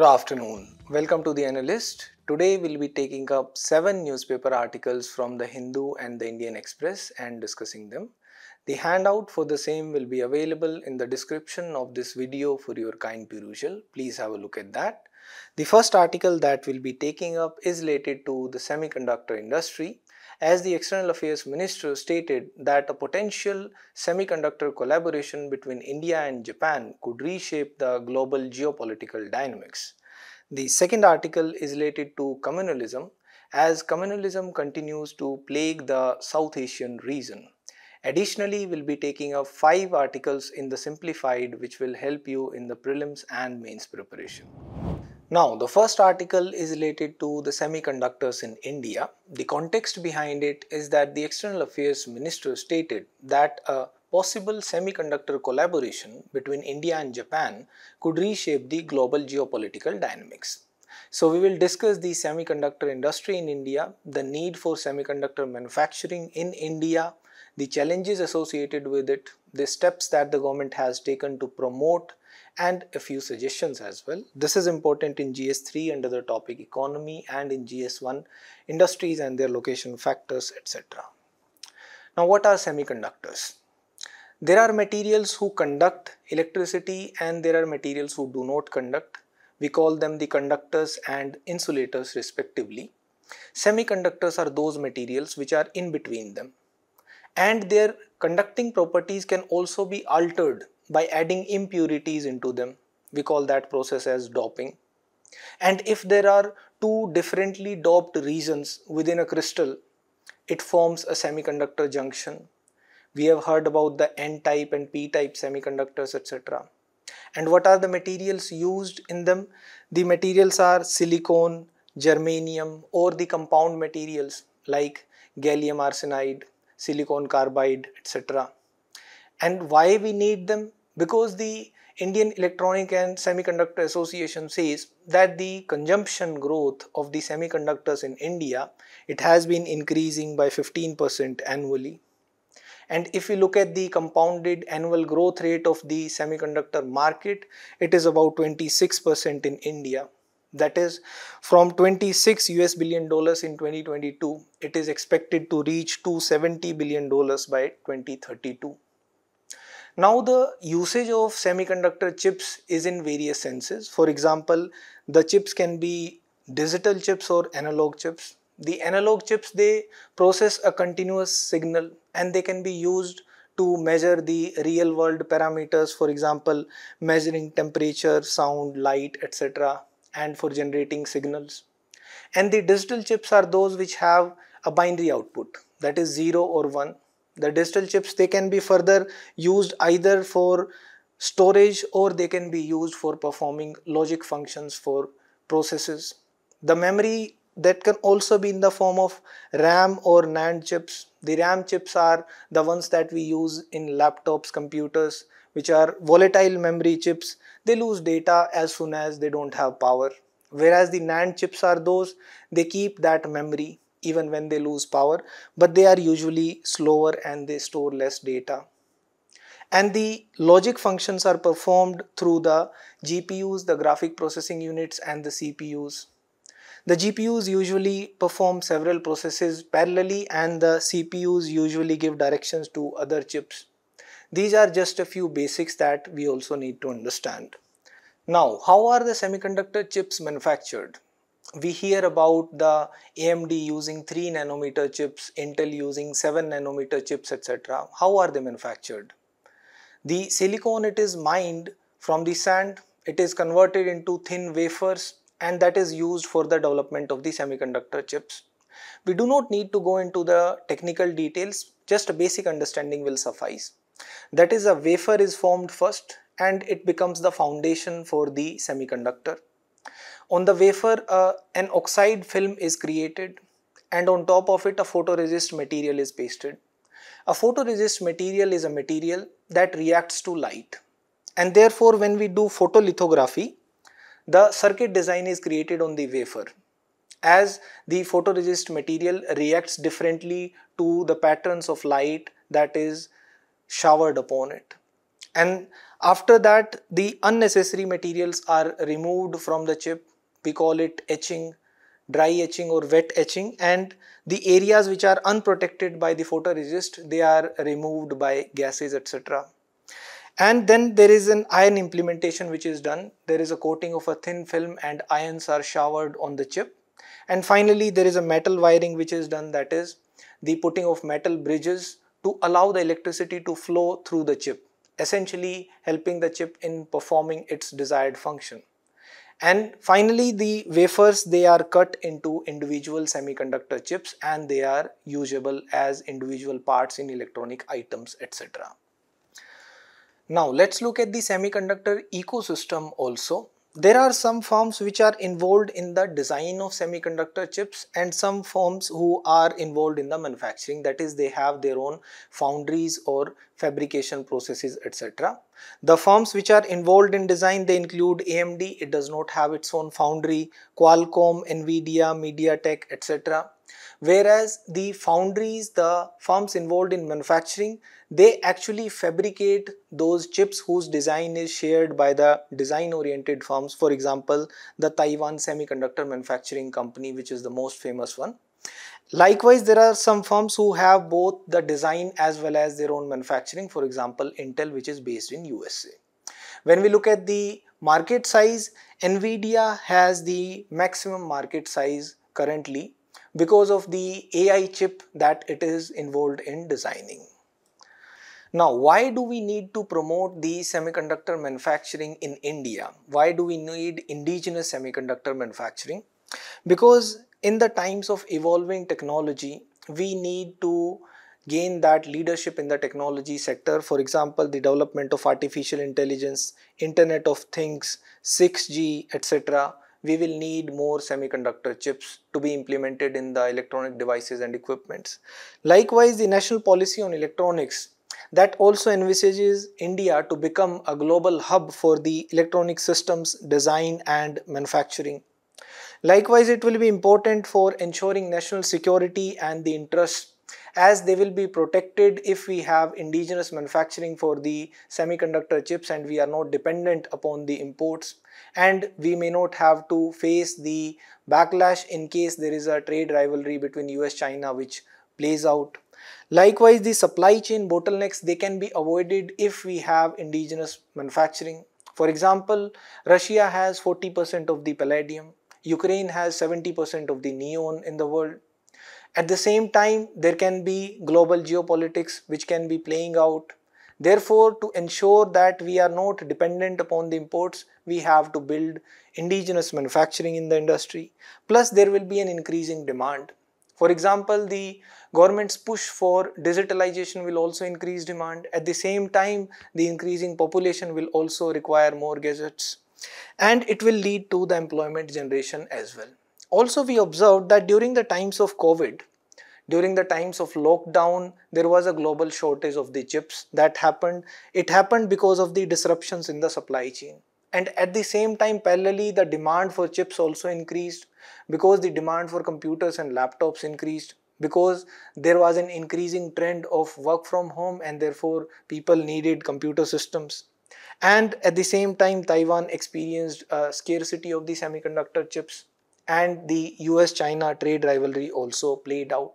Good afternoon. Welcome to the Analyst. Today we'll be taking up 7 newspaper articles from the Hindu and the Indian Express and discussing them. The handout for the same will be available in the description of this video for your kind perusal. Please have a look at that. The first article that we'll be taking up is related to the semiconductor industry, as the External Affairs Minister stated that a potential semiconductor collaboration between India and Japan could reshape the global geopolitical dynamics. The second article is related to communalism, as communalism continues to plague the South Asian region. Additionally, we'll be taking up 5 articles in the simplified which will help you in the prelims and mains preparation. Now, the first article is related to the semiconductors in India. The context behind it is that the External Affairs Minister stated that a possible semiconductor collaboration between India and Japan could reshape the global geopolitical dynamics. So, we will discuss the semiconductor industry in India, the need for semiconductor manufacturing in India, the challenges associated with it, the steps that the government has taken to promote, and a few suggestions as well. This is important in GS3 under the topic economy and in GS1 industries and their location factors, etc. Now, what are semiconductors? There are materials who conduct electricity and there are materials who do not conduct. We call them the conductors and insulators respectively. Semiconductors are those materials which are in between them, and their conducting properties can also be altered by adding impurities into them. We call that process as doping. And if there are two differently doped regions within a crystal, it forms a semiconductor junction. We have heard about the N-type and P-type semiconductors, etc. And what are the materials used in them? The materials are silicon, germanium, or the compound materials like gallium arsenide, silicon carbide, etc. And why we need them? Because the Indian Electronic and Semiconductor Association says that the consumption growth of the semiconductors in India, it has been increasing by 15% annually. And if we look at the compounded annual growth rate of the semiconductor market, it is about 26% in India. That is, from $26 billion in 2022, it is expected to reach $270 billion by 2032. Now, the usage of semiconductor chips is in various senses. For example, the chips can be digital chips or analog chips. The analog chips, they process a continuous signal and they can be used to measure the real world parameters, for example, measuring temperature, sound, light, etc., and for generating signals. And the digital chips are those which have a binary output, that is 0 or 1. The digital chips, they can be further used either for storage or they can be used for performing logic functions for processes. The memory, that can also be in the form of RAM or NAND chips. The RAM chips are the ones that we use in laptops, computers, which are volatile memory chips. They lose data as soon as they don't have power. Whereas the NAND chips are those, they keep that memory even when they lose power, but they are usually slower and they store less data. And the logic functions are performed through the GPUs, the graphic processing units, and the CPUs. The GPUs usually perform several processes parallelly and the CPUs usually give directions to other chips. These are just a few basics that we also need to understand. Now, how are the semiconductor chips manufactured? We hear about the AMD using 3 nanometer chips, Intel using 7 nanometer chips, etc. How are they manufactured? The silicon, it is mined from the sand, it is converted into thin wafers, and that is used for the development of the semiconductor chips. We do not need to go into the technical details, just a basic understanding will suffice. That is, a wafer is formed first and it becomes the foundation for the semiconductor. On the wafer, an oxide film is created and on top of it a photoresist material is pasted. A photoresist material is a material that reacts to light, and therefore when we do photolithography, the circuit design is created on the wafer, as the photoresist material reacts differently to the patterns of light that is showered upon it. And after that, the unnecessary materials are removed from the chip. We call it etching, dry etching or wet etching, and the areas which are unprotected by the photoresist, they are removed by gases, etc. And then there is an ion implementation which is done. There is a coating of a thin film and ions are showered on the chip. And finally, there is a metal wiring which is done, that is the putting of metal bridges to allow the electricity to flow through the chip, essentially helping the chip in performing its desired function. And finally, the wafers, they are cut into individual semiconductor chips and they are usable as individual parts in electronic items, etc. Now let's look at the semiconductor ecosystem also. There are some firms which are involved in the design of semiconductor chips and some firms who are involved in the manufacturing, that is they have their own foundries or fabrication processes, etc. The firms which are involved in design, they include AMD, it does not have its own foundry, Qualcomm, Nvidia, MediaTek, etc. Whereas the foundries, the firms involved in manufacturing, they actually fabricate those chips whose design is shared by the design oriented firms. For example, the Taiwan Semiconductor Manufacturing Company, which is the most famous one. Likewise, there are some firms who have both the design as well as their own manufacturing. For example, Intel, which is based in USA. When we look at the market size, Nvidia has the maximum market size currently because of the AI chip that it is involved in designing. Now, why do we need to promote the semiconductor manufacturing in India? Why do we need indigenous semiconductor manufacturing? Because in the times of evolving technology, we need to gain that leadership in the technology sector. For example, the development of artificial intelligence, Internet of Things, 6G, etc. We will need more semiconductor chips to be implemented in the electronic devices and equipments. Likewise, the national policy on electronics, that also envisages India to become a global hub for the electronic systems design and manufacturing. Likewise, it will be important for ensuring national security and the interests, as they will be protected if we have indigenous manufacturing for the semiconductor chips and we are not dependent upon the imports, and we may not have to face the backlash in case there is a trade rivalry between US-China which plays out. Likewise, the supply chain bottlenecks, they can be avoided if we have indigenous manufacturing. For example, Russia has 40% of the palladium, Ukraine has 70% of the neon in the world. At the same time, there can be global geopolitics which can be playing out. Therefore, to ensure that we are not dependent upon the imports, we have to build indigenous manufacturing in the industry. Plus, there will be an increasing demand. For example, the government's push for digitalization will also increase demand. At the same time, the increasing population will also require more gadgets, and it will lead to the employment generation as well. Also, we observed that during the times of COVID, during the times of lockdown, there was a global shortage of the chips that happened. It happened because of the disruptions in the supply chain. And at the same time, parallelly, the demand for chips also increased because the demand for computers and laptops increased, because there was an increasing trend of work from home and therefore people needed computer systems. And at the same time, Taiwan experienced a scarcity of the semiconductor chips, and the US-China trade rivalry also played out.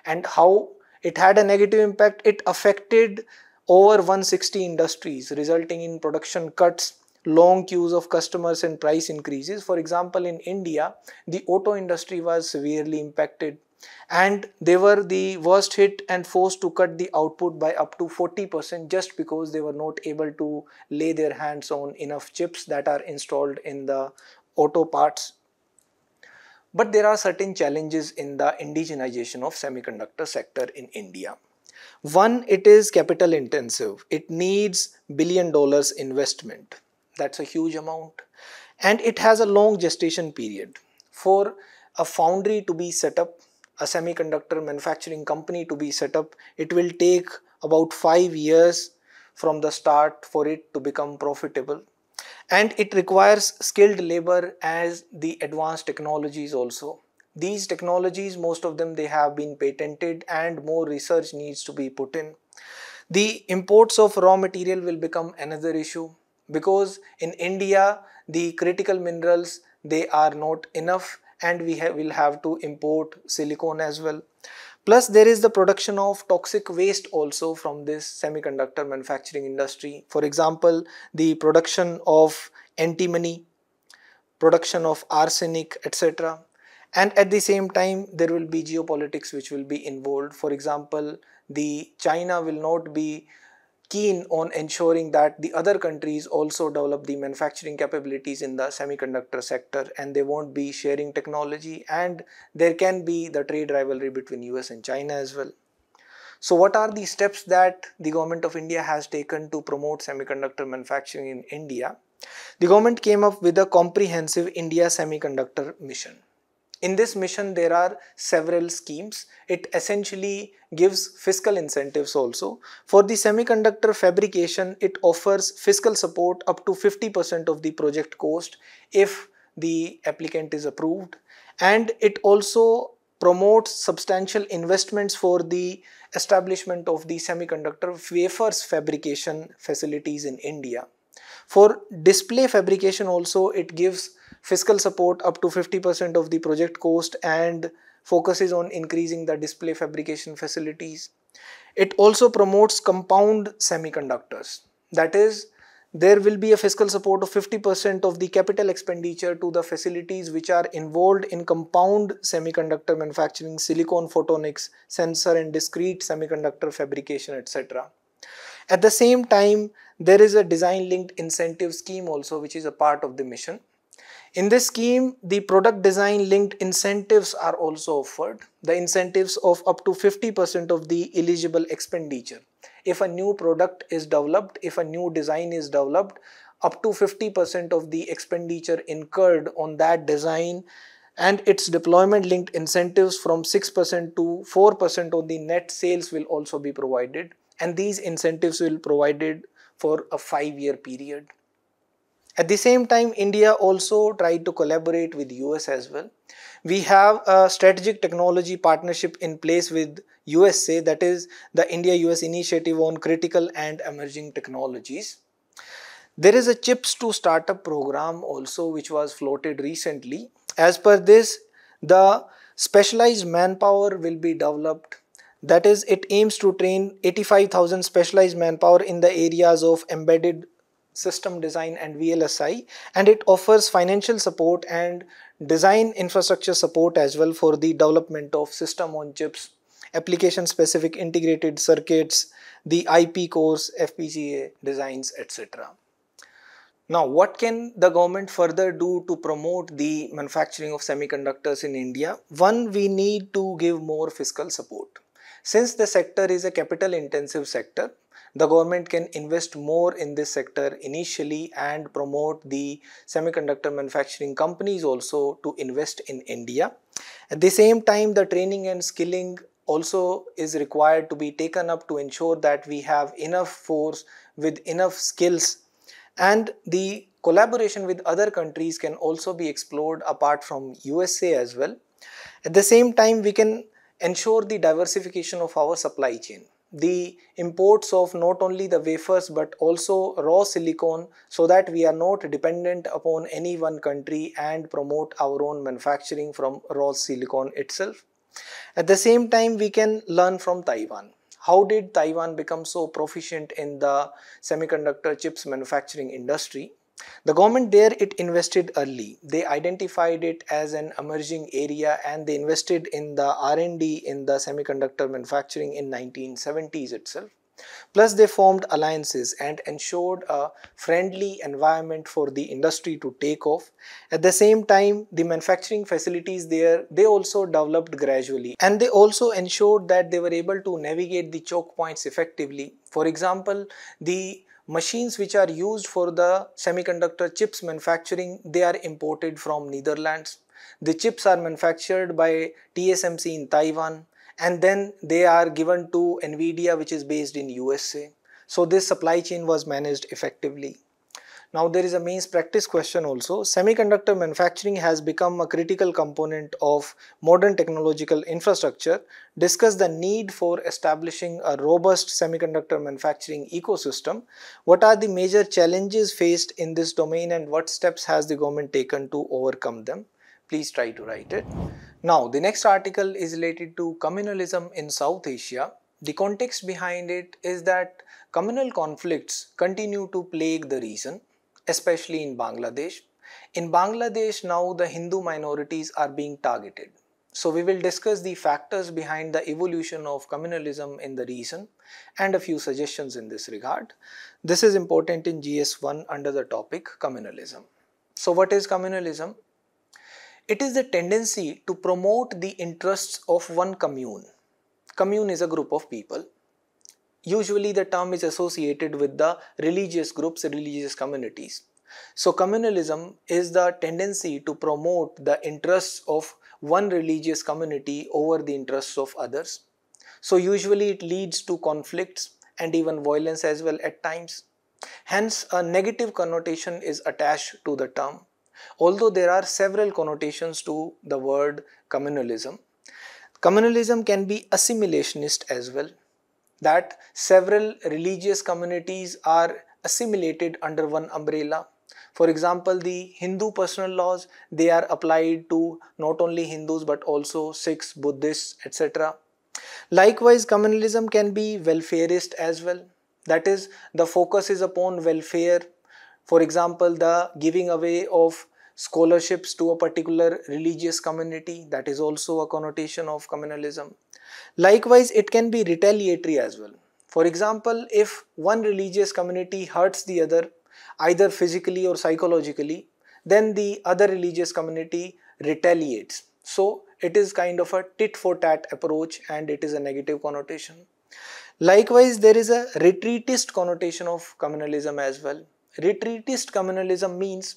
And how it had a negative impact, it affected over 160 industries, resulting in production cuts, long queues of customers and price increases. For example, in India, the auto industry was severely impacted and they were the worst hit and forced to cut the output by up to 40% just because they were not able to lay their hands on enough chips that are installed in the auto parts. But there are certain challenges in the indigenization of semiconductor sector in India. One, it is capital intensive. It needs $1 billion investment. That's a huge amount. And it has a long gestation period. For a foundry to be set up, a semiconductor manufacturing company to be set up, it will take about 5 years from the start for it to become profitable. And it requires skilled labor as the advanced technologies also. These technologies, most of them, they have been patented and more research needs to be put in. The imports of raw material will become another issue, because in India the critical minerals, they are not enough, and we will have to import silicon as well. Plus there is the production of toxic waste also from this semiconductor manufacturing industry. For example, the production of antimony, production of arsenic, etc. And at the same time there will be geopolitics which will be involved. For example, the China will not be keen on ensuring that the other countries also develop the manufacturing capabilities in the semiconductor sector, and they won't be sharing technology, and there can be the trade rivalry between US and China as well. So what are the steps that the government of India has taken to promote semiconductor manufacturing in India? The government came up with a comprehensive India semiconductor mission. In this mission, there are several schemes. It essentially gives fiscal incentives also. For the semiconductor fabrication, it offers fiscal support up to 50% of the project cost if the applicant is approved. And it also promotes substantial investments for the establishment of the semiconductor wafers fabrication facilities in India. For display fabrication also, it gives fiscal support up to 50% of the project cost and focuses on increasing the display fabrication facilities. It also promotes compound semiconductors. That is, there will be a fiscal support of 50% of the capital expenditure to the facilities which are involved in compound semiconductor manufacturing, silicon photonics, sensor and discrete semiconductor fabrication, etc. At the same time, there is a design linked incentive scheme also, which is a part of the mission. In this scheme, the product design linked incentives are also offered. The incentives of up to 50% of the eligible expenditure. If a new product is developed, if a new design is developed, up to 50% of the expenditure incurred on that design and its deployment linked incentives from 6% to 4% on the net sales will also be provided, and these incentives will be provided for a 5-year period. At the same time, India also tried to collaborate with US as well. We have a strategic technology partnership in place with USA, that is the India-US Initiative on Critical and Emerging Technologies. There is a Chips to Startup program also which was floated recently. As per this, the specialized manpower will be developed. That is, it aims to train 85,000 specialized manpower in the areas of embedded system design and VLSI, and it offers financial support and design infrastructure support as well for the development of system on chips, application specific integrated circuits, the IP cores, FPGA designs, etc. Now, what can the government further do to promote the manufacturing of semiconductors in India? One, we need to give more fiscal support. Since the sector is a capital intensive sector, the government can invest more in this sector initially and promote the semiconductor manufacturing companies also to invest in India. At the same time, the training and skilling also is required to be taken up to ensure that we have enough force with enough skills, and the collaboration with other countries can also be explored apart from USA as well. At the same time, we can ensure the diversification of our supply chain. The imports of not only the wafers but also raw silicon, so that we are not dependent upon any one country and promote our own manufacturing from raw silicon itself. At the same time, we can learn from Taiwan. How did Taiwan become so proficient in the semiconductor chips manufacturing industry? The government there, it invested early. They identified it as an emerging area and they invested in the R&D in the semiconductor manufacturing in 1970s itself. Plus they formed alliances and ensured a friendly environment for the industry to take off. At the same time, the manufacturing facilities there, they also developed gradually, and they also ensured that they were able to navigate the choke points effectively. For example, the machines which are used for the semiconductor chips manufacturing, they are imported from Netherlands. The chips are manufactured by TSMC in Taiwan, and then they are given to NVIDIA, which is based in USA. So this supply chain was managed effectively. Now there is a mains practice question also. Semiconductor manufacturing has become a critical component of modern technological infrastructure. Discuss the need for establishing a robust semiconductor manufacturing ecosystem. What are the major challenges faced in this domain and what steps has the government taken to overcome them? Please try to write it. Now the next article is related to communalism in South Asia. The context behind it is that communal conflicts continue to plague the region, especially in Bangladesh. In Bangladesh now the Hindu minorities are being targeted. So we will discuss the factors behind the evolution of communalism in the region and a few suggestions in this regard. This is important in GS1 under the topic communalism. So what is communalism? It is the tendency to promote the interests of one commune. Commune is a group of people. Usually the term is associated with the religious groups, religious communities. So communalism is the tendency to promote the interests of one religious community over the interests of others. So usually it leads to conflicts and even violence as well at times. Hence a negative connotation is attached to the term. Although there are several connotations to the word communalism. Communalism can be assimilationist as well, that several religious communities are assimilated under one umbrella. For example, the Hindu personal laws, they are applied to not only Hindus but also Sikhs, Buddhists, etc. Likewise, communalism can be welfareist as well. That is, the focus is upon welfare. For example, the giving away of scholarships to a particular religious community, that is also a connotation of communalism. Likewise, it can be retaliatory as well. For example, if one religious community hurts the other, either physically or psychologically, then the other religious community retaliates. So it is kind of a tit for tat approach and it is a negative connotation. Likewise, there is a retreatist connotation of communalism as well. Retreatist communalism means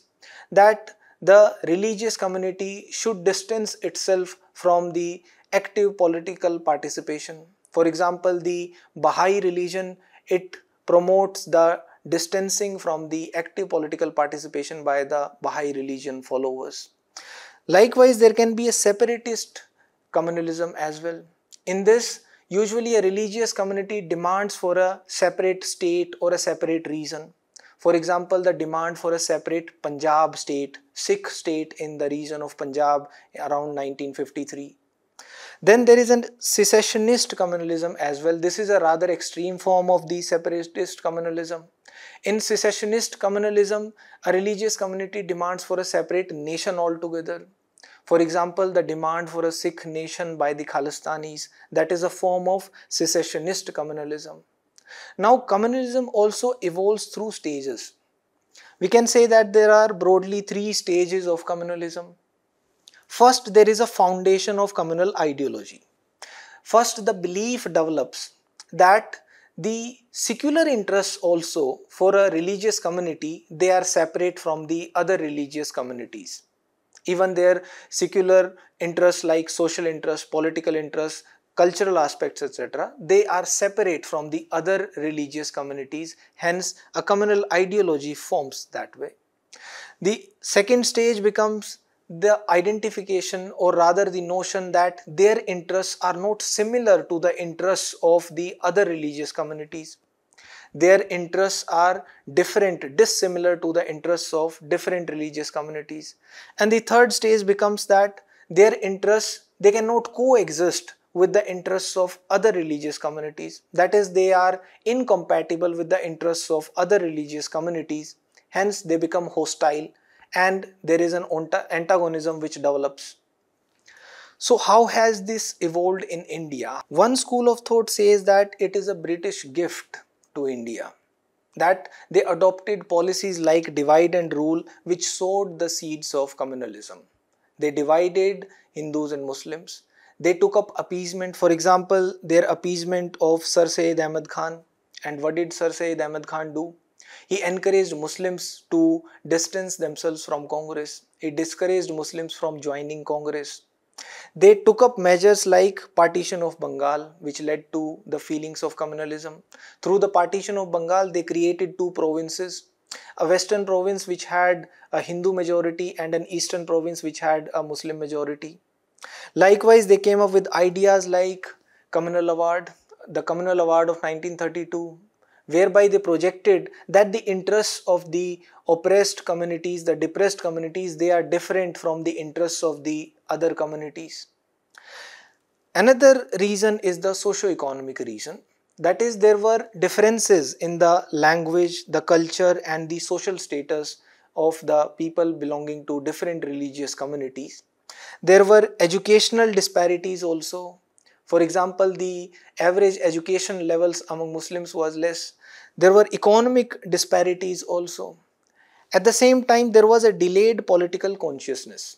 that the religious community should distance itself from the active political participation. For example, the Baha'i religion, it promotes the distancing from the active political participation by the Baha'i religion followers. Likewise, there can be a separatist communalism as well. In this, usually a religious community demands for a separate state or a separate region. For example, the demand for a separate Punjab state, Sikh state in the region of Punjab around 1953. Then there is a secessionist communalism as well. This is a rather extreme form of the separatist communalism. In secessionist communalism, a religious community demands for a separate nation altogether. For example, the demand for a Sikh nation by the Khalistanis, that is a form of secessionist communalism. Now, communalism also evolves through stages. We can say that there are broadly three stages of communalism. First, there is a foundation of communal ideology. First, the belief develops that the secular interests also for a religious community, they are separate from the other religious communities. Even their secular interests like social interests, political interests, cultural aspects, etc., they are separate from the other religious communities. Hence, a communal ideology forms that way. The second stage becomes the identification, or rather the notion that their interests are not similar to the interests of the other religious communities. Their interests are different, dissimilar to the interests of different religious communities. And the third stage becomes that their interests, they cannot coexist with the interests of other religious communities. That is, they are incompatible with the interests of other religious communities. Hence, they become hostile and there is an antagonism which develops. So how has this evolved in India? One school of thought says that it is a British gift to India, that they adopted policies like divide and rule which sowed the seeds of communalism. They divided Hindus and Muslims. They took up appeasement. For example, their appeasement of Sir Syed Ahmad Khan. And what did Sir Syed Ahmad Khan do? He encouraged Muslims to distance themselves from Congress. He discouraged Muslims from joining Congress. They took up measures like partition of Bengal, which led to the feelings of communalism. Through the partition of Bengal, they created two provinces. a western province which had a Hindu majority and an eastern province which had a Muslim majority. Likewise, they came up with ideas like communal award, the communal award of 1932, whereby they projected that the interests of the oppressed communities, the depressed communities, they are different from the interests of the other communities. Another reason is the socio-economic reason. That is, there were differences in the language, the culture and the social status of the people belonging to different religious communities. There were educational disparities also. For example, the average education levels among Muslims was less. There were economic disparities also. At the same time, there was a delayed political consciousness.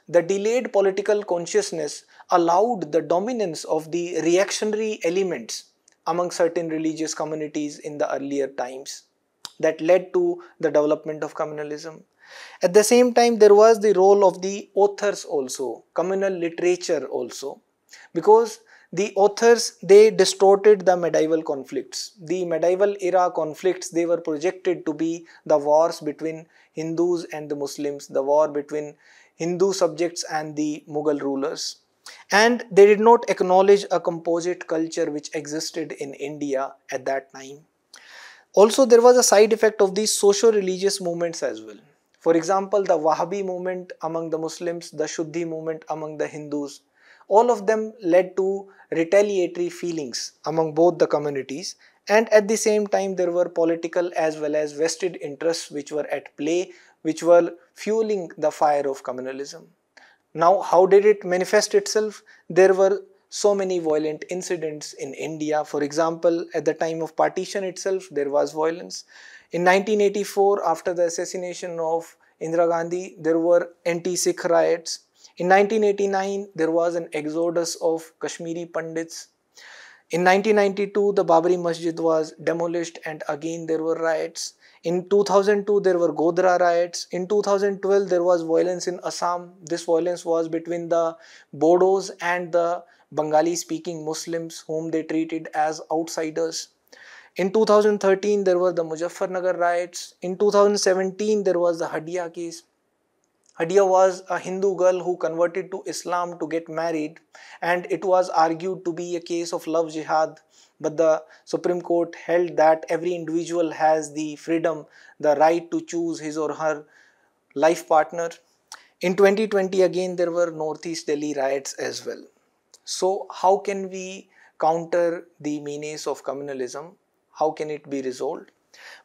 The delayed political consciousness allowed the dominance of the reactionary elements among certain religious communities in the earlier times that led to the development of communalism. At the same time, there was the role of the authors also, communal literature also, because the authors, they distorted the medieval conflicts. The medieval era conflicts, they were projected to be the wars between Hindus and the Muslims, the war between Hindu subjects and the Mughal rulers. And they did not acknowledge a composite culture which existed in India at that time. Also, there was a side effect of these socio-religious movements as well. For example, the Wahhabi movement among the Muslims, the Shuddhi movement among the Hindus, all of them led to retaliatory feelings among both the communities, and at the same time there were political as well as vested interests which were at play, which were fueling the fire of communalism. Now, how did it manifest itself? There were so many violent incidents in India. For example, at the time of partition itself, there was violence. In 1984, after the assassination of Indira Gandhi, there were anti-Sikh riots. In 1989, there was an exodus of Kashmiri Pandits. In 1992, the Babri Masjid was demolished and again there were riots. In 2002, there were Godhra riots. In 2012, there was violence in Assam. This violence was between the Bodos and the Bengali-speaking Muslims whom they treated as outsiders. In 2013, there were the Muzaffarnagar riots. In 2017, there was the Hadia case. Hadia was a Hindu girl who converted to Islam to get married, and it was argued to be a case of love jihad. But the Supreme Court held that every individual has the freedom, the right to choose his or her life partner. In 2020 again there were Northeast Delhi riots as well. So how can we counter the menace of communalism? How can it be resolved?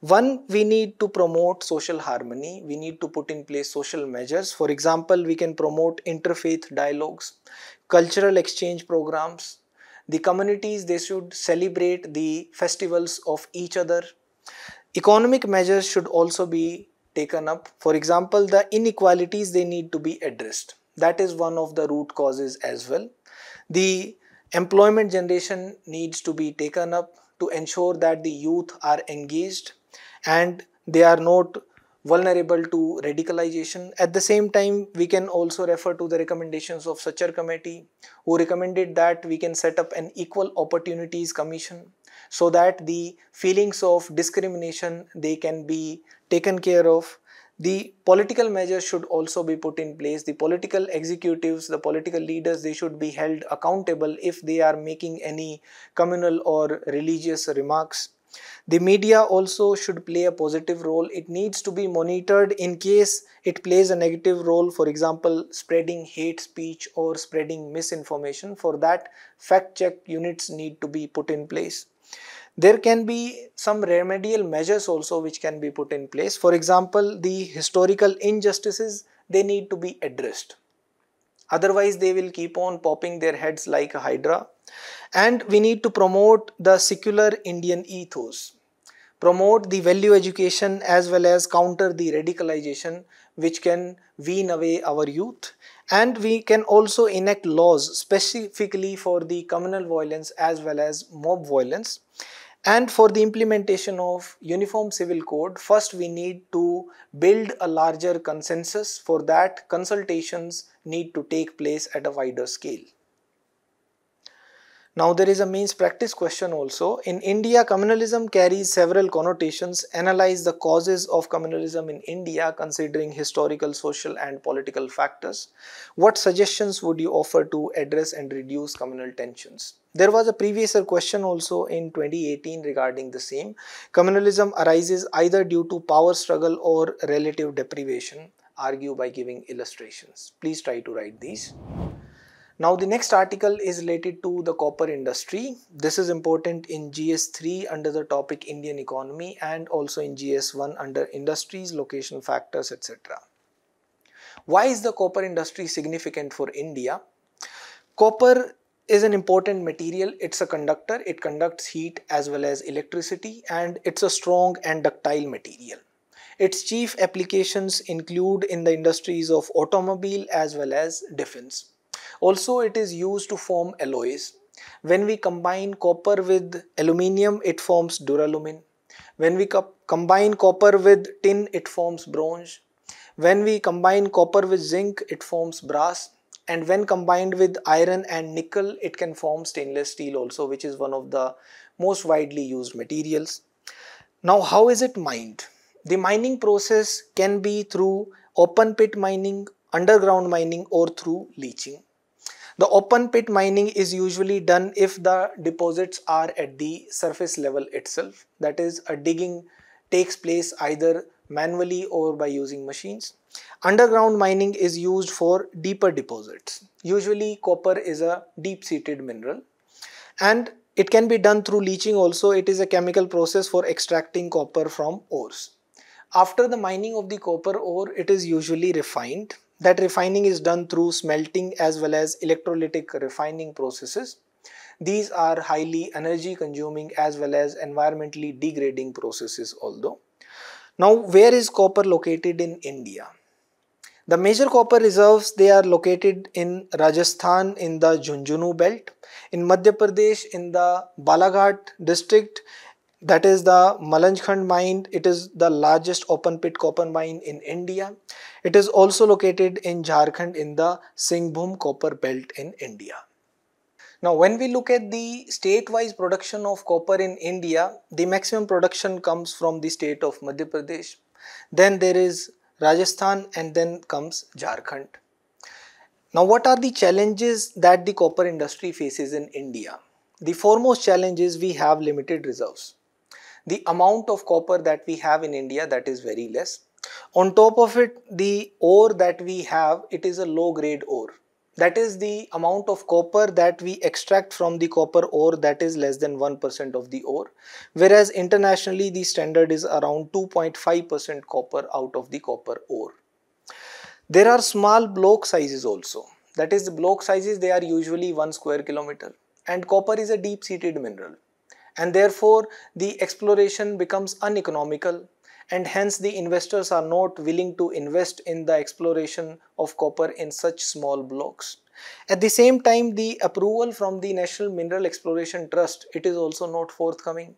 One, we need to promote social harmony. We need to put in place social measures. For example, we can promote interfaith dialogues, cultural exchange programs. The communities, they should celebrate the festivals of each other. Economic measures should also be taken up. For example, the inequalities, they need to be addressed. That is one of the root causes as well. The employment generation needs to be taken up to ensure that the youth are engaged and they are not vulnerable to radicalization. At the same time, we can also refer to the recommendations of Sachar Committee, who recommended that we can set up an Equal Opportunities Commission so that the feelings of discrimination, they can be taken care of. The political measures should also be put in place. The political executives, the political leaders, they should be held accountable if they are making any communal or religious remarks. The media also should play a positive role. It needs to be monitored in case it plays a negative role, for example, spreading hate speech or spreading misinformation. For that, fact check units need to be put in place. There can be some remedial measures also which can be put in place. For example, the historical injustices, they need to be addressed. Otherwise, they will keep on popping their heads like a hydra. And we need to promote the secular Indian ethos, promote the value education as well as counter the radicalization which can wean away our youth. And we can also enact laws specifically for the communal violence as well as mob violence. And for the implementation of Uniform Civil Code, first we need to build a larger consensus. For that, consultations need to take place at a wider scale. Now there is a means practice question also. In India, communalism carries several connotations. Analyze the causes of communalism in India considering historical, social and political factors. What suggestions would you offer to address and reduce communal tensions? There was a previous year question also in 2018 regarding the same. Communalism arises either due to power struggle or relative deprivation. Argue by giving illustrations. Please try to write these. Now the next article is related to the copper industry. This is important in GS3 under the topic Indian economy and also in GS1 under industries, location factors, etc. Why is the copper industry significant for India? Copper is an important material. It's a conductor. It conducts heat as well as electricity, and it's a strong and ductile material. Its chief applications include in the industries of automobile as well as defense. Also, it is used to form alloys. When we combine copper with aluminium, it forms duralumin. When we combine copper with tin, it forms bronze. When we combine copper with zinc, it forms brass. And when combined with iron and nickel, it can form stainless steel also, which is one of the most widely used materials. Now, how is it mined? The mining process can be through open pit mining, underground mining, or through leaching. The open pit mining is usually done if the deposits are at the surface level itself. That is, a digging takes place either manually or by using machines. Underground mining is used for deeper deposits. Usually copper is a deep-seated mineral, and it can be done through leaching also. It is a chemical process for extracting copper from ores. After the mining of the copper ore, it is usually refined. That refining is done through smelting as well as electrolytic refining processes. These are highly energy consuming as well as environmentally degrading processes although. Now, where is copper located in India? The major copper reserves, they are located in Rajasthan in the Jhunjhunu belt, in Madhya Pradesh in the Balaghat district, that is the Malanjkhand mine. It is the largest open pit copper mine in India. It is also located in Jharkhand in the Singhbhum copper belt in India. Now, when we look at the state-wise production of copper in India, the maximum production comes from the state of Madhya Pradesh. Then there is Rajasthan, and then comes Jharkhand. Now, what are the challenges that the copper industry faces in India? The foremost challenge is we have limited reserves. The amount of copper that we have in India, that is very less. On top of it, the ore that we have, it is a low grade ore. That is, the amount of copper that we extract from the copper ore, that is less than 1% of the ore. Whereas internationally the standard is around 2.5% copper out of the copper ore. There are small block sizes also. That is, the block sizes, they are usually 1 square kilometer. And copper is a deep seated mineral. And therefore the exploration becomes uneconomical, and hence the investors are not willing to invest in the exploration of copper in such small blocks. At the same time, the approval from the National Mineral Exploration Trust, it is also not forthcoming.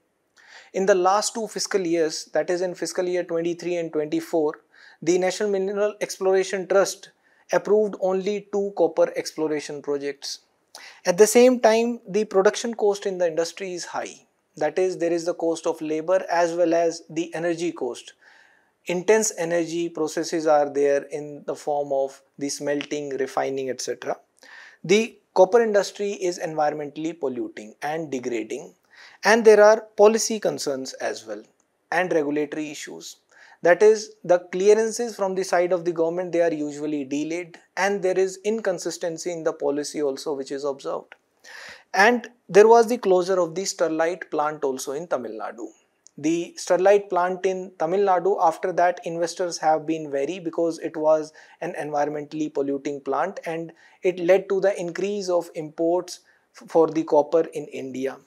In the last 2 fiscal years, that is in fiscal year 23 and 24, the National Mineral Exploration Trust approved only 2 copper exploration projects. At the same time, the production cost in the industry is high. That is, there is the cost of labor as well as the energy cost. Intense energy processes are there in the form of the smelting, refining, etc. The copper industry is environmentally polluting and degrading, and there are policy concerns as well and regulatory issues. That is, the clearances from the side of the government, they are usually delayed, and there is inconsistency in the policy also which is observed. And there was the closure of the Sterlite plant also in Tamil Nadu. The Sterlite plant in Tamil Nadu, after that investors have been wary because it was an environmentally polluting plant and it led to the increase of imports for the copper in India.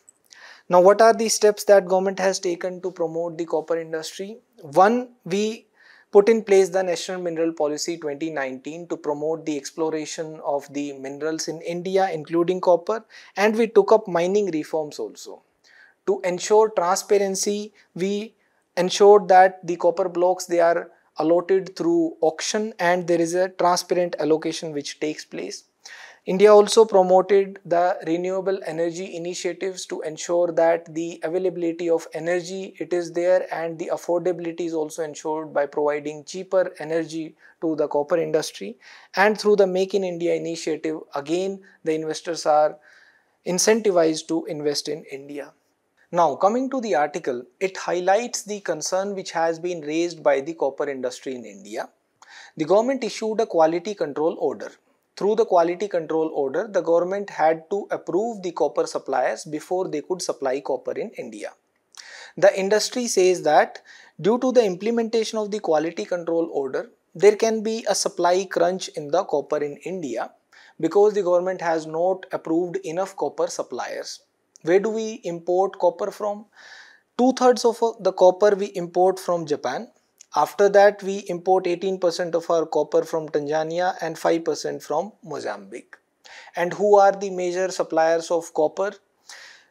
Now, what are the steps that government has taken to promote the copper industry? One, we put in place the National Mineral Policy 2019 to promote the exploration of the minerals in India, including copper, and we took up mining reforms also. To ensure transparency, we ensured that the copper blocks, they are allotted through auction and there is a transparent allocation which takes place. India also promoted the renewable energy initiatives to ensure that the availability of energy it is there, and the affordability is also ensured by providing cheaper energy to the copper industry. And through the Make in India initiative, again the investors are incentivized to invest in India. Now coming to the article, it highlights the concern which has been raised by the copper industry in India. The government issued a quality control order. Through the quality control order, the government had to approve the copper suppliers before they could supply copper in India. The industry says that due to the implementation of the quality control order, there can be a supply crunch in the copper in India because the government has not approved enough copper suppliers. Where do we import copper from? Two-thirds of the copper we import from Japan. After that, we import 18% of our copper from Tanzania and 5% from Mozambique. And who are the major suppliers of copper?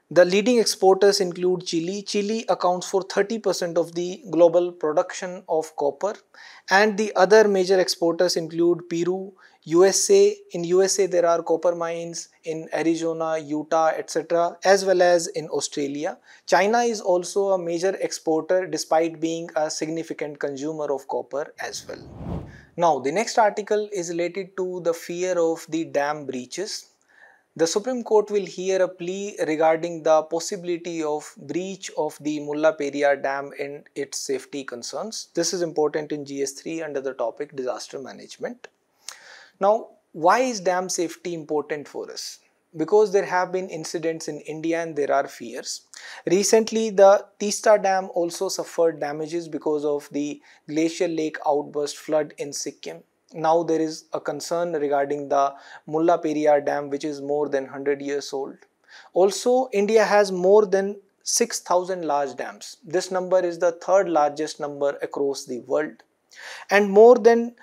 The leading exporters include Chile. Chile accounts for 30% of the global production of copper, and the other major exporters include Peru, USA. In USA there are copper mines in Arizona, Utah, etc., as well as in Australia. China is also a major exporter despite being a significant consumer of copper as well. Now the next article is related to the fear of the dam breaches. The Supreme Court will hear a plea regarding the possibility of breach of the Mulla Periyar Dam and its safety concerns. This is important in GS3 under the topic disaster management. Now, why is dam safety important for us? Because there have been incidents in India and there are fears. Recently, the Teesta Dam also suffered damages because of the glacial lake outburst flood in Sikkim. Now there is a concern regarding the Mulla Periyar Dam, which is more than 100 years old. Also, India has more than 6,000 large dams. This number is the third largest number across the world. And more than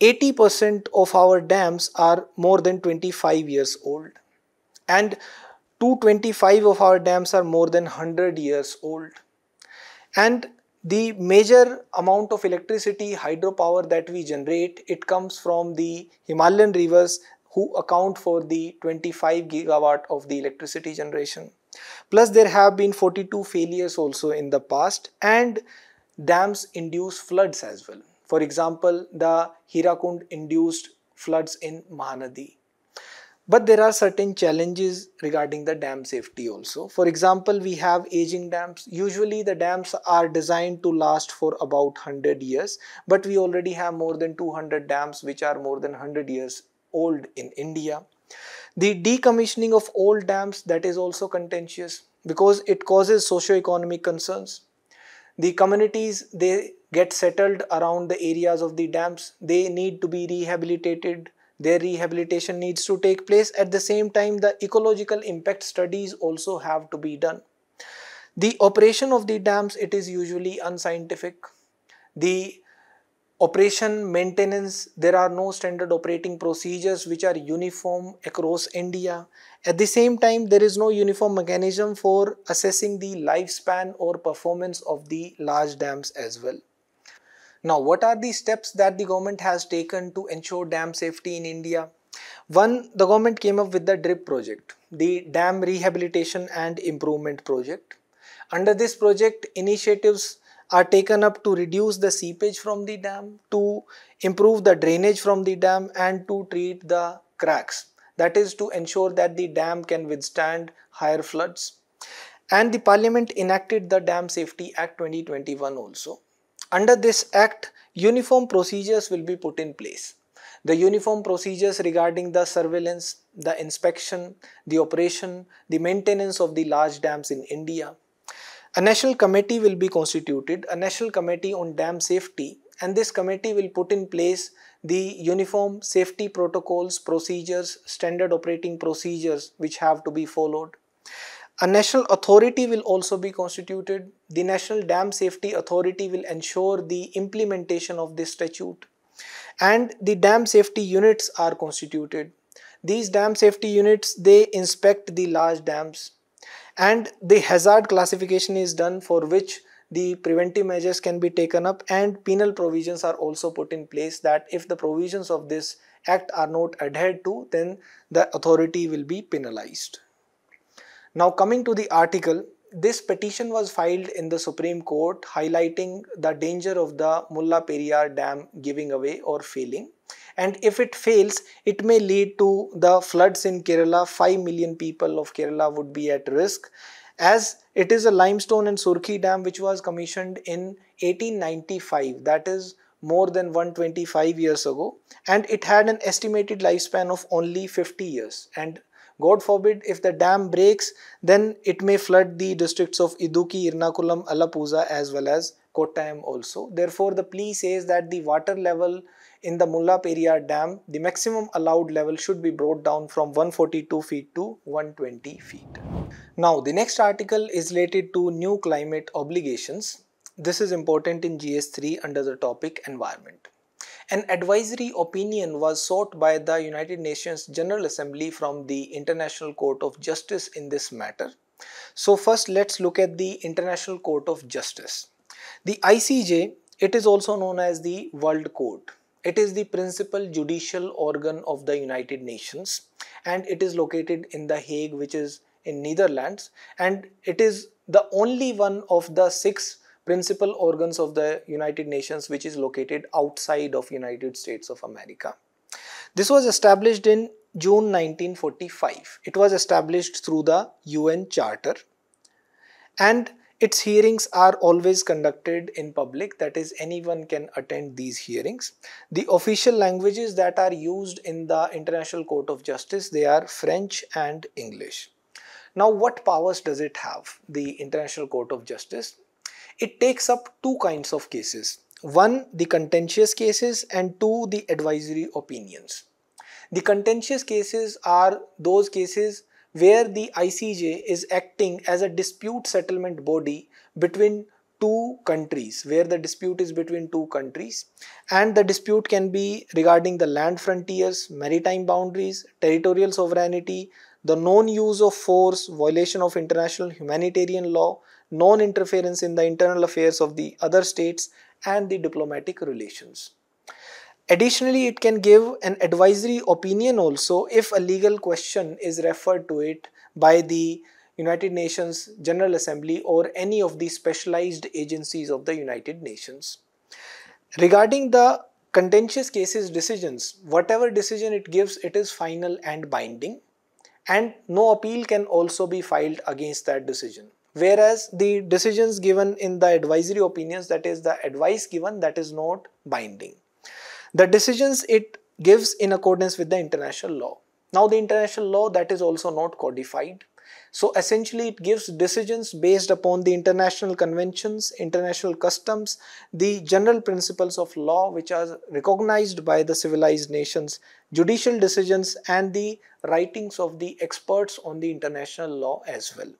80% of our dams are more than 25 years old. And 225 of our dams are more than 100 years old. And the major amount of electricity, hydropower that we generate, it comes from the Himalayan rivers, who account for the 25 gigawatt of the electricity generation. Plus there have been 42 failures also in the past, and dams induce floods as well. For example, the Hirakund induced floods in Mahanadi. But there are certain challenges regarding the dam safety also. For example, we have aging dams. Usually the dams are designed to last for about 100 years, but we already have more than 200 dams which are more than 100 years old in India. The decommissioning of old dams, that is also contentious because it causes socio-economic concerns. The communities, they get settled around the areas of the dams. They need to be rehabilitated. Their rehabilitation needs to take place. At the same time, the ecological impact studies also have to be done. The operation of the dams, it is usually unscientific. The operation maintenance, there are no standard operating procedures which are uniform across India. At the same time, there is no uniform mechanism for assessing the lifespan or performance of the large dams as well. Now, what are the steps that the government has taken to ensure dam safety in India? One, the government came up with the DRIP project, the Dam Rehabilitation and Improvement Project. Under this project, initiatives are taken up to reduce the seepage from the dam, to improve the drainage from the dam, and to treat the cracks. That is to ensure that the dam can withstand higher floods. And the Parliament enacted the Dam Safety Act 2021 also. Under this act, uniform procedures will be put in place. The uniform procedures regarding the surveillance, the inspection, the operation, the maintenance of the large dams in India. A national committee will be constituted, a national committee on dam safety, and this committee will put in place the uniform safety protocols, procedures, standard operating procedures which have to be followed. A national authority will also be constituted. The National Dam Safety Authority will ensure the implementation of this statute. And the dam safety units are constituted. These dam safety units, they inspect the large dams. And the hazard classification is done, for which the preventive measures can be taken up, and penal provisions are also put in place that if the provisions of this act are not adhered to, then the authority will be penalized. Now coming to the article, this petition was filed in the Supreme Court highlighting the danger of the Mulla Periyar Dam giving away or failing. And if it fails, it may lead to the floods in Kerala. 5 million people of Kerala would be at risk, as it is a limestone and Surkhi Dam which was commissioned in 1895, that is more than 125 years ago, and it had an estimated lifespan of only 50 years. And God forbid, if the dam breaks, then it may flood the districts of Idukki, Ernakulam, Alappuzha as well as Kottayam also. Therefore, the plea says that the water level in the Mulla Periyar Dam, the maximum allowed level should be brought down from 142 feet to 120 feet. Now, the next article is related to new climate obligations. This is important in GS3 under the topic environment. An advisory opinion was sought by the United Nations General Assembly from the International Court of Justice in this matter. So first let's look at the International Court of Justice. The ICJ, it is also known as the World Court. It is the principal judicial organ of the United Nations, and it is located in The Hague, which is in Netherlands, and it is the only one of the 6 principal organs of the United Nations which is located outside of United States of America. This was established in June 1945. It was established through the UN Charter, and its hearings are always conducted in public, that is anyone can attend these hearings. The official languages that are used in the International Court of Justice, they are French and English. Now what powers does it have, the International Court of Justice? It takes up 2 kinds of cases. 1, the contentious cases, and 2, the advisory opinions. The contentious cases are those cases where the ICJ is acting as a dispute settlement body between 2 countries, where the dispute is between 2 countries, and the dispute can be regarding the land frontiers, maritime boundaries, territorial sovereignty, the non-use of force, violation of international humanitarian law, non-interference in the internal affairs of the other states, and the diplomatic relations. Additionally, it can give an advisory opinion also if a legal question is referred to it by the United Nations General Assembly or any of the specialized agencies of the United Nations. Regarding the contentious cases decisions, whatever decision it gives, it is final and binding, and no appeal can also be filed against that decision. Whereas the decisions given in the advisory opinions, that is the advice given, that is not binding. The decisions it gives in accordance with the international law. Now the international law, that is also not codified. So essentially it gives decisions based upon the international conventions, international customs, the general principles of law which are recognized by the civilized nations, judicial decisions, and the writings of the experts on the international law as well.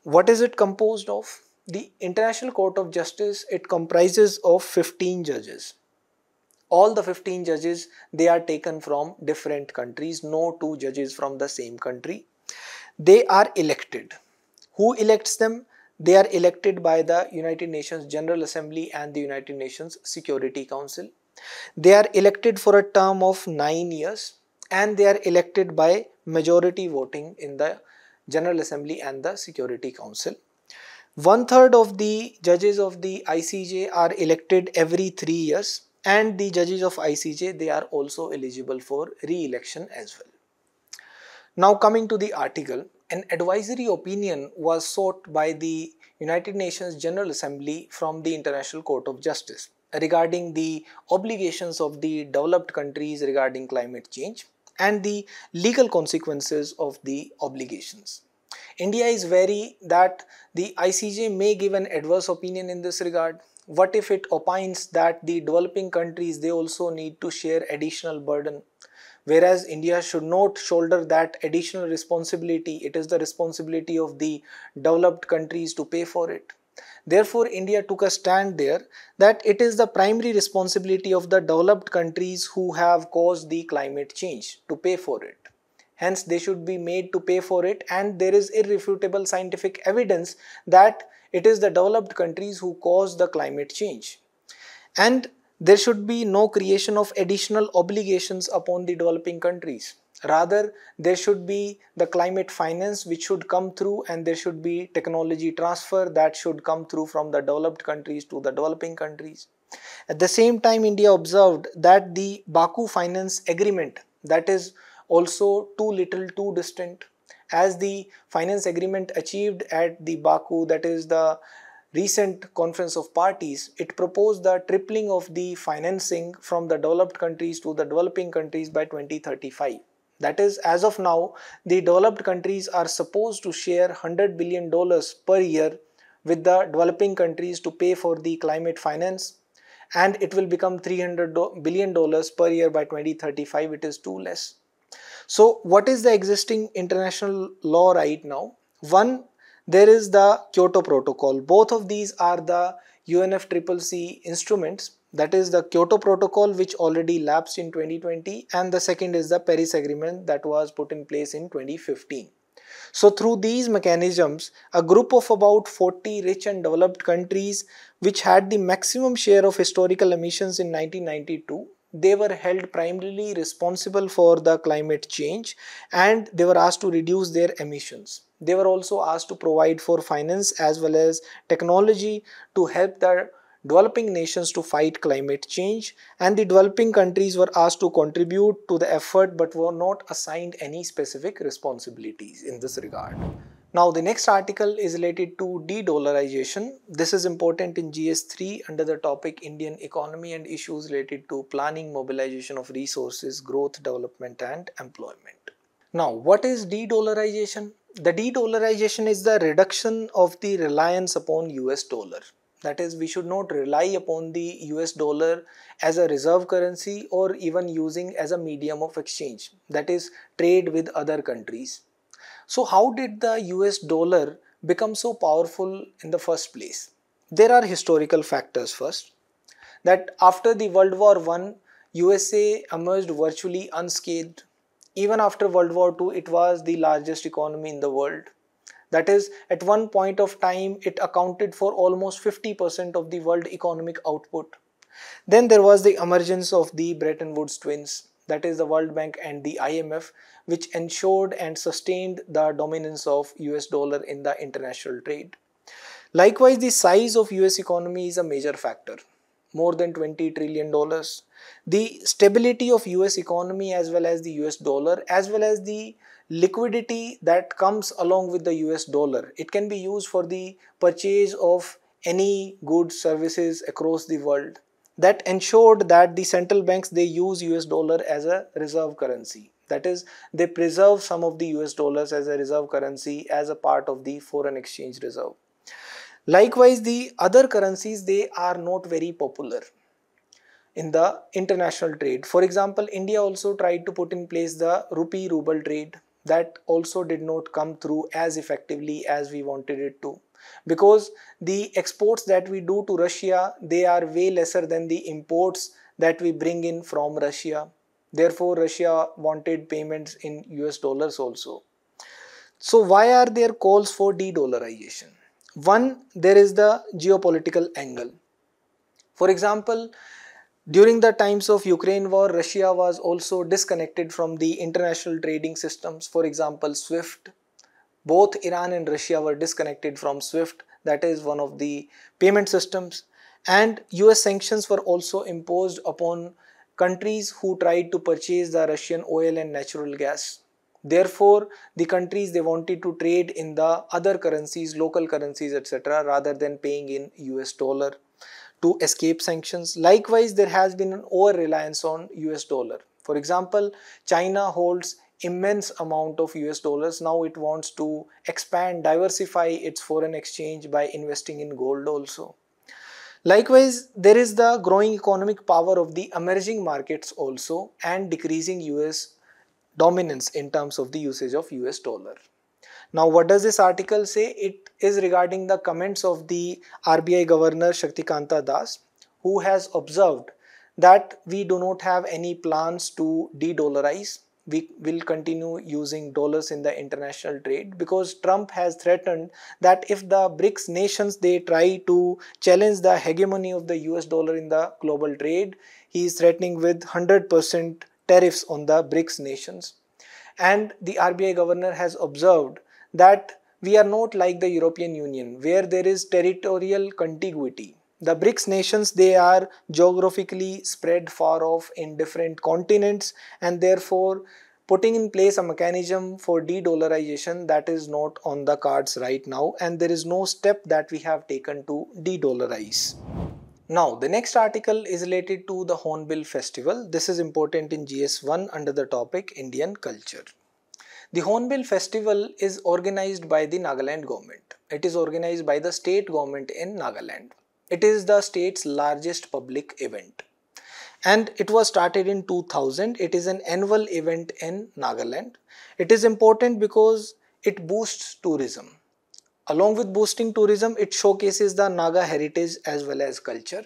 What is it composed of? The International Court of Justice, it comprises of 15 judges. All the 15 judges, they are taken from different countries, no 2 judges from the same country. They are elected. Who elects them? They are elected by the United Nations General Assembly and the United Nations Security Council. They are elected for a term of 9 years, and they are elected by majority voting in the General Assembly and the Security Council. 1/3 of the judges of the ICJ are elected every 3 years, and the judges of ICJ, they are also eligible for re-election as well. Now coming to the article, an advisory opinion was sought by the United Nations General Assembly from the International Court of Justice regarding the obligations of the developed countries regarding climate change and the legal consequences of the obligations. India is wary that the ICJ may give an adverse opinion in this regard. What if it opines that the developing countries, they also need to share additional burden, whereas India should not shoulder that additional responsibility? It is the responsibility of the developed countries to pay for it. Therefore, India took a stand there that it is the primary responsibility of the developed countries who have caused the climate change to pay for it. Hence, they should be made to pay for it, and there is irrefutable scientific evidence that it is the developed countries who cause the climate change. And there should be no creation of additional obligations upon the developing countries. Rather, there should be the climate finance which should come through, and there should be technology transfer that should come through from the developed countries to the developing countries. At the same time, India observed that the Baku Finance Agreement, that is also too little, too distant, as the finance agreement achieved at the Baku, that is the recent conference of parties, it proposed the tripling of the financing from the developed countries to the developing countries by 2035. That is, as of now, the developed countries are supposed to share $100 billion per year with the developing countries to pay for the climate finance, and it will become $300 billion per year by 2035. It is too less. So what is the existing international law right now? One, there is the Kyoto Protocol. Both of these are the UNFCCC instruments. That is the Kyoto Protocol, which already lapsed in 2020, and the second is the Paris Agreement that was put in place in 2015. So through these mechanisms, a group of about 40 rich and developed countries which had the maximum share of historical emissions in 1992, they were held primarily responsible for the climate change, and they were asked to reduce their emissions. They were also asked to provide for finance as well as technology to help the developing nations to fight climate change, and the developing countries were asked to contribute to the effort but were not assigned any specific responsibilities in this regard. Now the next article is related to de-dollarization. This is important in GS3 under the topic Indian economy and issues related to planning, mobilization of resources, growth, development and employment. Now what is de-dollarization? The de-dollarization is the reduction of the reliance upon US dollar. That is, we should not rely upon the US dollar as a reserve currency or even using as a medium of exchange, that is, trade with other countries. So how did the US dollar become so powerful in the first place? There are historical factors first. That after the World War I, USA emerged virtually unscathed. Even after World War II, it was the largest economy in the world. That is, at one point of time, it accounted for almost 50% of the world economic output. Then there was the emergence of the Bretton Woods twins, that is the World Bank and the IMF, which ensured and sustained the dominance of US dollar in the international trade. Likewise, the size of US economy is a major factor, more than $20 trillion. The stability of US economy as well as the US dollar, as well as the liquidity that comes along with the US dollar. It can be used for the purchase of any goods, services across the world. That ensured that the central banks, they use US dollar as a reserve currency. That is, they preserve some of the US dollars as a reserve currency as a part of the foreign exchange reserve. Likewise, the other currencies, they are not very popular in the international trade. For example, India also tried to put in place the rupee ruble trade. That also did not come through as effectively as we wanted it to, because the exports that we do to Russia, they are way lesser than the imports that we bring in from Russia. Therefore, Russia wanted payments in US dollars also. So why are there calls for de-dollarization? One, there is the geopolitical angle. For example, during the times of Ukraine war, Russia was also disconnected from the international trading systems. For example, SWIFT. Both Iran and Russia were disconnected from SWIFT, that is one of the payment systems. And US sanctions were also imposed upon countries who tried to purchase the Russian oil and natural gas. Therefore, the countries, they wanted to trade in the other currencies, local currencies, etc., rather than paying in US dollar to escape sanctions. Likewise, there has been an over-reliance on US dollar. For example, China holds immense amount of US dollars. Now it wants to expand, diversify its foreign exchange by investing in gold also. Likewise, there is the growing economic power of the emerging markets also, and decreasing US dominance in terms of the usage of US dollar. Now, what does this article say? It is regarding the comments of the RBI Governor Shaktikanta Das, who has observed that we do not have any plans to de-dollarize. we will continue using dollars in the international trade, because Trump has threatened that if the BRICS nations they try to challenge the hegemony of the US dollar in the global trade, he is threatening with 100% tariffs on the BRICS nations. And the RBI governor has observed that we are not like the European Union where there is territorial contiguity. The BRICS nations, they are geographically spread far off in different continents, and therefore putting in place a mechanism for de-dollarization, that is not on the cards right now, and there is no step that we have taken to de-dollarize. Now, the next article is related to the Hornbill Festival. This is important in GS1 under the topic Indian Culture. The Hornbill Festival is organized by the Nagaland government. It is organized by the state government in Nagaland. It is the state's largest public event. And it was started in 2000. It is an annual event in Nagaland. It is important because it boosts tourism. Along with boosting tourism, it showcases the Naga heritage as well as culture.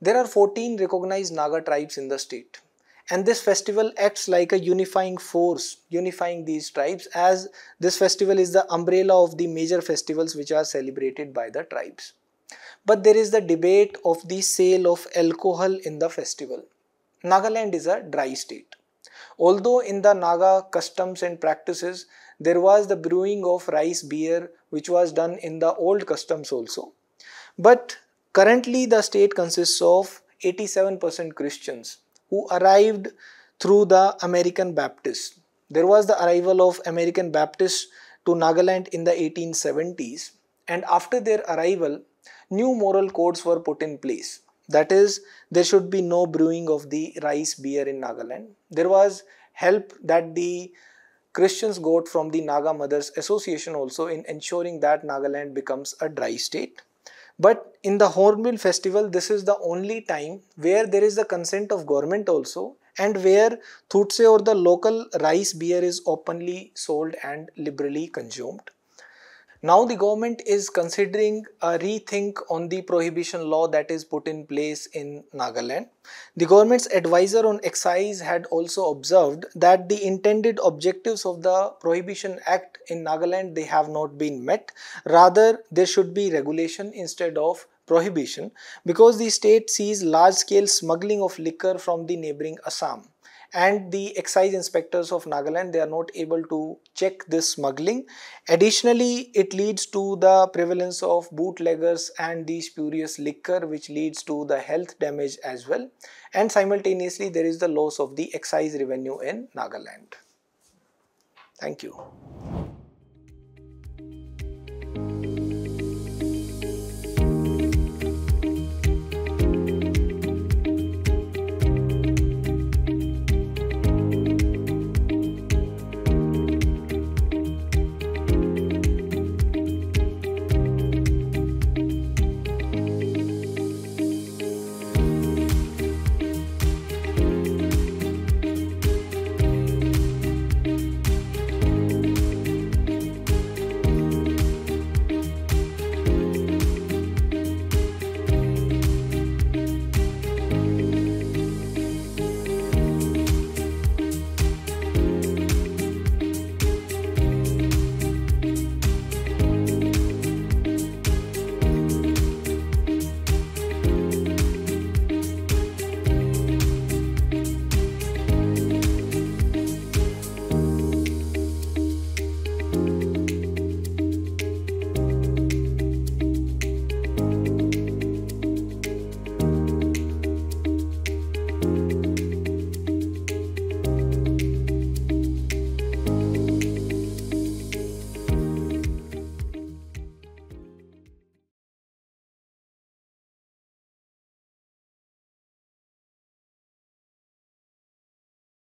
There are 14 recognized Naga tribes in the state. And this festival acts like a unifying force, unifying these tribes, as this festival is the umbrella of the major festivals which are celebrated by the tribes. But there is the debate of the sale of alcohol in the festival. Nagaland is a dry state. Although in the Naga customs and practices, there was the brewing of rice beer which was done in the old customs also. But currently the state consists of 87% Christians who arrived through the American Baptists. There was the arrival of American Baptists to Nagaland in the 1870s, and after their arrival, new moral codes were put in place. That is, there should be no brewing of the rice beer in Nagaland. There was help that the Christians got from the Naga Mothers Association also in ensuring that Nagaland becomes a dry state. But in the Hornbill Festival, this is the only time where there is the consent of government also, and where thutse or the local rice beer is openly sold and liberally consumed. Now the government is considering a rethink on the prohibition law that is put in place in Nagaland. The government's advisor on excise had also observed that the intended objectives of the Prohibition Act in Nagaland, they have not been met. Rather, there should be regulation instead of prohibition, because the state sees large-scale smuggling of liquor from the neighboring Assam. And the excise inspectors of Nagaland, they are not able to check this smuggling. Additionally, it leads to the prevalence of bootleggers and the spurious liquor, which leads to the health damage as well. And simultaneously, there is the loss of the excise revenue in Nagaland. Thank you.